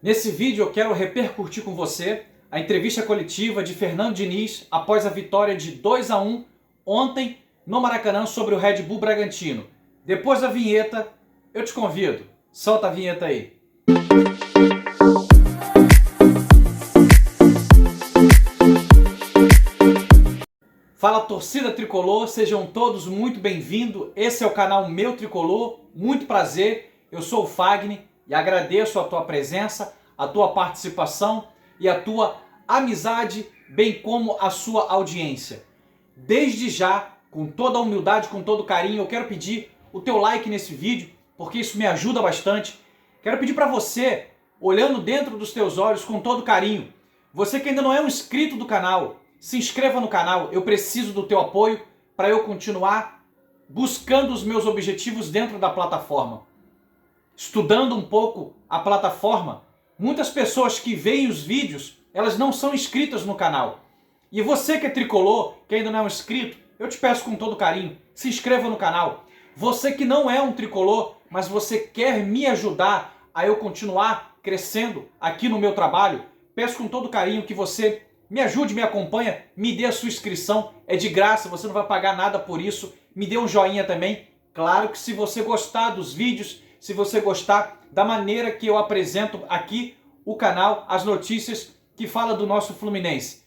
Nesse vídeo eu quero repercutir com você a entrevista coletiva de Fernando Diniz após a vitória de 2-1 ontem no Maracanã sobre o Red Bull Bragantino. Depois da vinheta, eu te convido. Solta a vinheta aí. Fala, torcida tricolor, sejam todos muito bem-vindos. Esse é o canal Meu Tricolor, muito prazer. Eu sou o Fagner e agradeço a tua presença, a tua participação e a tua amizade, bem como a sua audiência. Desde já, com toda a humildade, com todo o carinho, eu quero pedir o teu like nesse vídeo, porque isso me ajuda bastante. Quero pedir para você, olhando dentro dos teus olhos com todo carinho, você que ainda não é um inscrito do canal, se inscreva no canal. Eu preciso do teu apoio para eu continuar buscando os meus objetivos dentro da plataforma. Estudando um pouco a plataforma, muitas pessoas que veem os vídeos, elas não são inscritas no canal. E você que é tricolor, que ainda não é um inscrito, eu te peço com todo carinho, se inscreva no canal. Você que não é um tricolor, mas você quer me ajudar a eu continuar crescendo aqui no meu trabalho, peço com todo carinho que você me ajude, me acompanha, me dê a sua inscrição, é de graça, você não vai pagar nada por isso, me dê um joinha também. Claro que se você gostar dos vídeos, se você gostar da maneira que eu apresento aqui o canal, as notícias que fala do nosso Fluminense.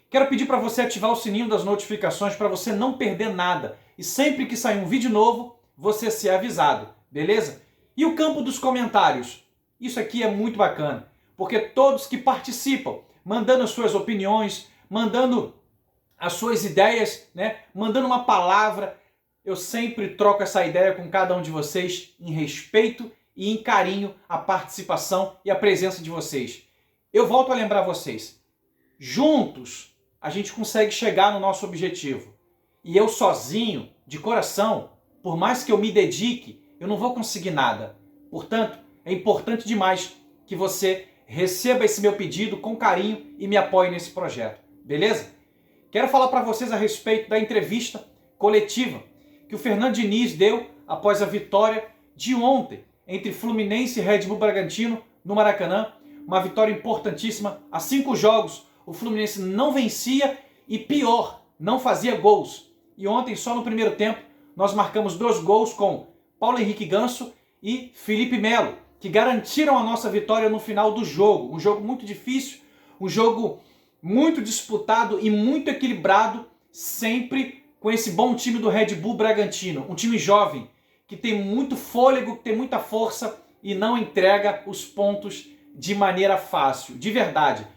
Quero pedir para você ativar o sininho das notificações para você não perder nada. E sempre que sair um vídeo novo, você ser avisado, beleza? E o campo dos comentários? Isso aqui é muito bacana, porque todos que participam, mandando as suas opiniões, mandando as suas ideias, né? Mandando uma palavra, eu sempre troco essa ideia com cada um de vocês em respeito e em carinho a participação e a presença de vocês. Eu volto a lembrar vocês, juntos a gente consegue chegar no nosso objetivo. E eu sozinho, de coração, por mais que eu me dedique, eu não vou conseguir nada. Portanto, é importante demais que você receba esse meu pedido com carinho e me apoie nesse projeto, beleza? Quero falar para vocês a respeito da entrevista coletiva que o Fernando Diniz deu após a vitória de ontem entre Fluminense e Red Bull Bragantino no Maracanã. Uma vitória importantíssima. Há 5 jogos o Fluminense não vencia e, pior, não fazia gols. E ontem, só no primeiro tempo, nós marcamos 2 gols com Paulo Henrique Ganso e Felipe Melo, que garantiram a nossa vitória no final do jogo. Um jogo muito difícil, um jogo muito disputado e muito equilibrado, sempre com esse bom time do Red Bull Bragantino. Um time jovem, que tem muito fôlego, que tem muita força e não entrega os pontos de maneira fácil, de verdade.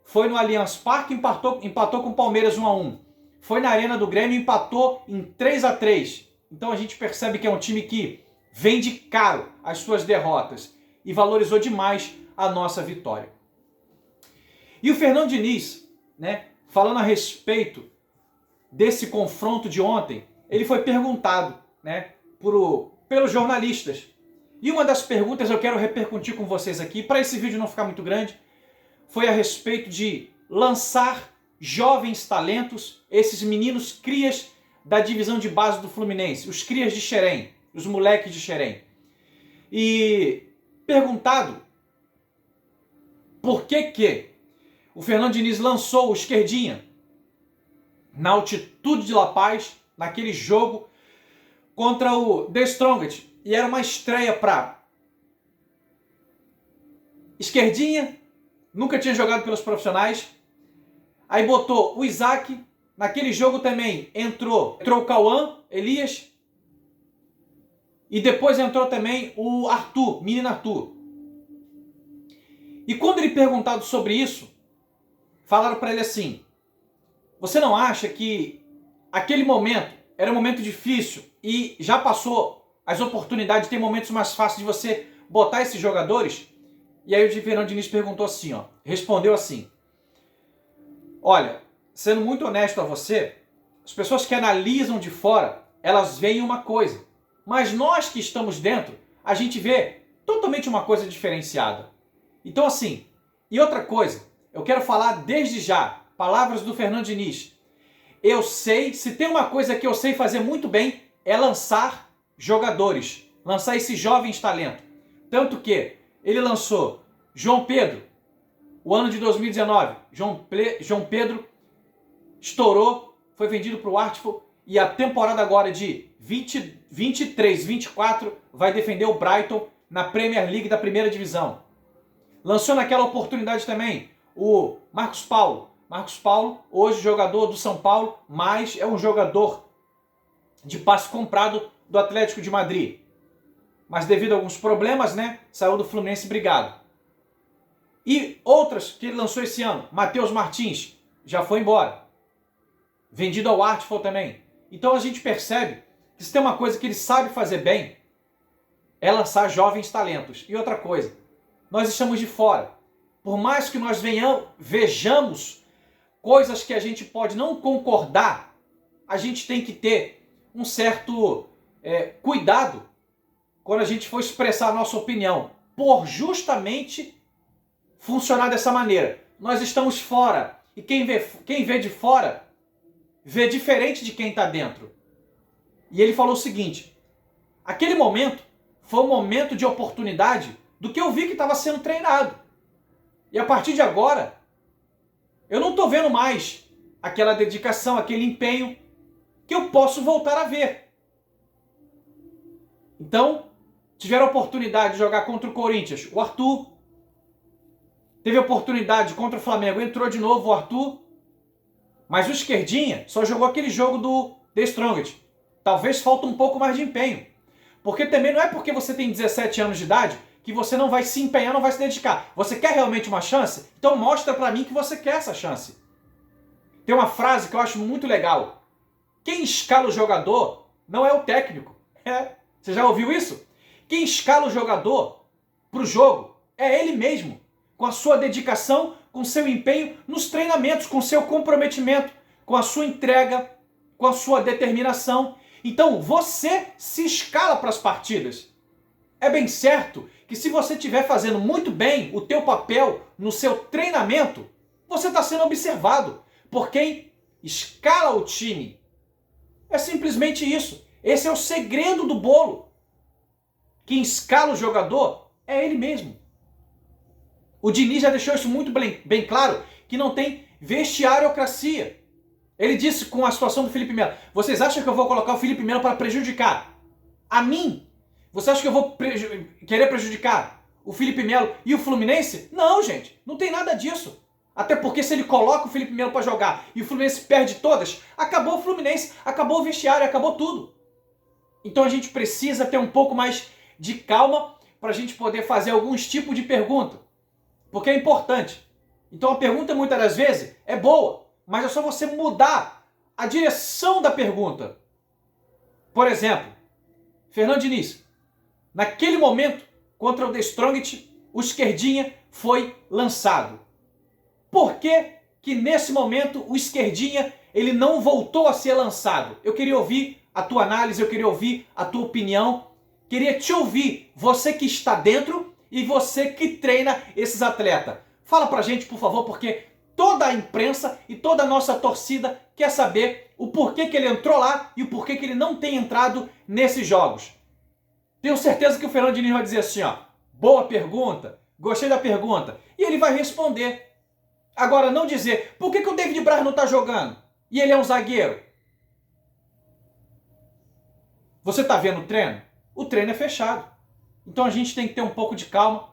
Foi no Allianz Parque, empatou com o Palmeiras 1-1. Foi na Arena do Grêmio, empatou em 3-3. Então a gente percebe que é um time que vende caro as suas derrotas e valorizou demais a nossa vitória. E o Fernando Diniz, né, falando a respeito desse confronto de ontem, ele foi perguntado, né, pelos jornalistas. E uma das perguntas eu quero repercutir com vocês aqui, para esse vídeo não ficar muito grande, foi a respeito de lançar jovens talentos, esses meninos crias da divisão de base do Fluminense, os crias de Xerém, os moleques de Xerém. E perguntado por que o Fernando Diniz lançou o esquerdinha na altitude de La Paz, naquele jogo contra o The Strongest. E era uma estreia para esquerdinha, nunca tinha jogado pelos profissionais. Aí botou o Isaac, naquele jogo também entrou o Cauã, Elias, e depois entrou também o Arthur, menino Arthur. E quando ele perguntado sobre isso, falaram para ele assim: você não acha que aquele momento era um momento difícil e já passou as oportunidades, tem momentos mais fáceis de você botar esses jogadores? E aí o Fernando Diniz perguntou assim, ó, respondeu assim: olha, sendo muito honesto a você, as pessoas que analisam de fora, elas veem uma coisa, mas nós que estamos dentro, a gente vê totalmente uma coisa diferenciada. Então assim, e outra coisa, eu quero falar desde já, palavras do Fernando Diniz. Eu sei, se tem uma coisa que eu sei fazer muito bem, é lançar jogadores, lançar esses jovens talentos. Tanto que ele lançou João Pedro, o ano de 2019, João Pedro estourou, foi vendido para o Watford e a temporada agora de 23-24 vai defender o Brighton na Premier League da primeira divisão. Lançou naquela oportunidade também o Marcos Paulo. Marcos Paulo, hoje jogador do São Paulo, mas é um jogador de passe comprado do Atlético de Madrid. Mas devido a alguns problemas, né, saiu do Fluminense brigado. E outras que ele lançou esse ano, Matheus Martins, já foi embora. Vendido ao Watford também. Então a gente percebe que se tem uma coisa que ele sabe fazer bem, é lançar jovens talentos. E outra coisa, nós estamos de fora. Por mais que nós vejamos coisas que a gente pode não concordar, a gente tem que ter um certo cuidado quando a gente for expressar a nossa opinião, por justamente funcionar dessa maneira. Nós estamos fora e quem vê de fora vê diferente de quem está dentro. E ele falou o seguinte, aquele momento foi um momento de oportunidade do que eu vi que estava sendo treinado. E a partir de agora, eu não estou vendo mais aquela dedicação, aquele empenho que eu posso voltar a ver. Então, tiveram a oportunidade de jogar contra o Corinthians, o Arthur. Teve a oportunidade contra o Flamengo, entrou de novo o Arthur. Mas o esquerdinha só jogou aquele jogo do The Strongest. Talvez falta um pouco mais de empenho. Porque também não é porque você tem 17 anos de idade que você não vai se empenhar, não vai se dedicar. Você quer realmente uma chance? Então mostra pra mim que você quer essa chance. Tem uma frase que eu acho muito legal. Quem escala o jogador não é o técnico. Você já ouviu isso? Quem escala o jogador pro jogo é ele mesmo. Com a sua dedicação, com seu empenho nos treinamentos, com seu comprometimento, com a sua entrega, com a sua determinação. Então você se escala para as partidas. É bem certo que se você estiver fazendo muito bem o teu papel no seu treinamento, você está sendo observado por quem escala o time. É simplesmente isso. Esse é o segredo do bolo. Quem escala o jogador é ele mesmo. O Diniz já deixou isso muito bem claro, que não tem vestiariocracia. Ele disse com a situação do Felipe Melo, vocês acham que eu vou colocar o Felipe Melo para prejudicar a mim? Você acha que eu vou querer prejudicar o Felipe Melo e o Fluminense? Não, gente, não tem nada disso. Até porque se ele coloca o Felipe Melo para jogar e o Fluminense perde todas, acabou o Fluminense, acabou o vestiário, acabou tudo. Então a gente precisa ter um pouco mais de calma para a gente poder fazer alguns tipos de pergunta. Porque é importante. Então a pergunta muitas das vezes é boa, mas é só você mudar a direção da pergunta. Por exemplo, Fernando Diniz, naquele momento, contra o The Strongest, o esquerdinha foi lançado. Por que que nesse momento o esquerdinha ele não voltou a ser lançado? Eu queria ouvir a tua análise, eu queria ouvir a tua opinião, queria te ouvir, você que está dentro e você que treina esses atletas. Fala pra gente, por favor, porque toda a imprensa e toda a nossa torcida quer saber o porquê que ele entrou lá e o porquê que ele não tem entrado nesses jogos. Tenho certeza que o Fernando Diniz vai dizer assim, ó, boa pergunta, gostei da pergunta, e ele vai responder. Agora, não dizer, por que o David Braz não está jogando? E ele é um zagueiro. Você está vendo o treino? O treino é fechado. Então a gente tem que ter um pouco de calma.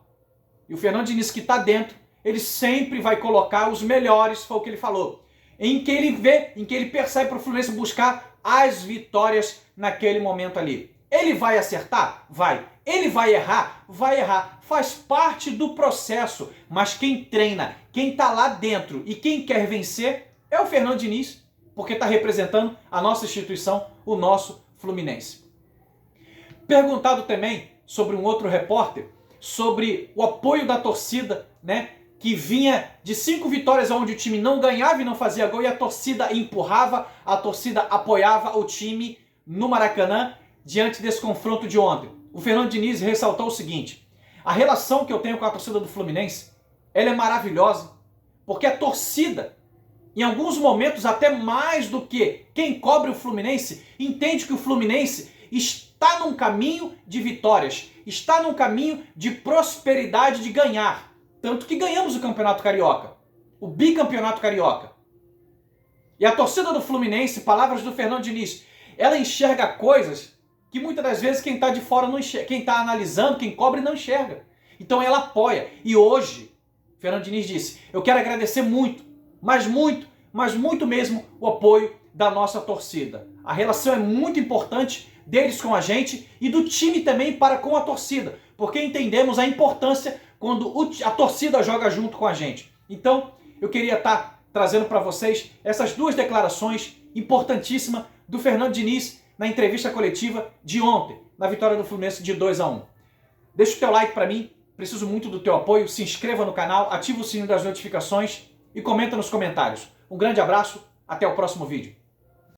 E o Fernando Diniz que está dentro, ele sempre vai colocar os melhores, foi o que ele falou. Em que ele vê, em que ele percebe para o Fluminense buscar as vitórias naquele momento ali. Ele vai acertar? Vai. Ele vai errar? Vai errar. Faz parte do processo. Mas quem treina, quem está lá dentro e quem quer vencer é o Fernando Diniz, porque está representando a nossa instituição, o nosso Fluminense. Perguntado também sobre um outro repórter, sobre o apoio da torcida, né? Que vinha de 5 vitórias onde o time não ganhava e não fazia gol e a torcida empurrava, a torcida apoiava o time no Maracanã diante desse confronto de ontem. O Fernando Diniz ressaltou o seguinte, a relação que eu tenho com a torcida do Fluminense, ela é maravilhosa, porque a torcida, em alguns momentos até mais do que quem cobre o Fluminense, entende que o Fluminense está num caminho de vitórias, está num caminho de prosperidade, de ganhar. Tanto que ganhamos o Campeonato Carioca, o bicampeonato carioca. E a torcida do Fluminense, palavras do Fernando Diniz, ela enxerga coisas que muitas das vezes quem está de fora não enxerga, quem está analisando, quem cobre não enxerga. Então ela apoia. E hoje, Fernando Diniz disse, eu quero agradecer muito, mas muito mesmo o apoio da nossa torcida. A relação é muito importante deles com a gente e do time também para com a torcida, porque entendemos a importância quando a torcida joga junto com a gente. Então, eu queria estar trazendo para vocês essas duas declarações importantíssimas do Fernando Diniz na entrevista coletiva de ontem, na vitória do Fluminense de 2-1. Deixa o teu like para mim, preciso muito do teu apoio, se inscreva no canal, ativa o sininho das notificações e comenta nos comentários. Um grande abraço, até o próximo vídeo.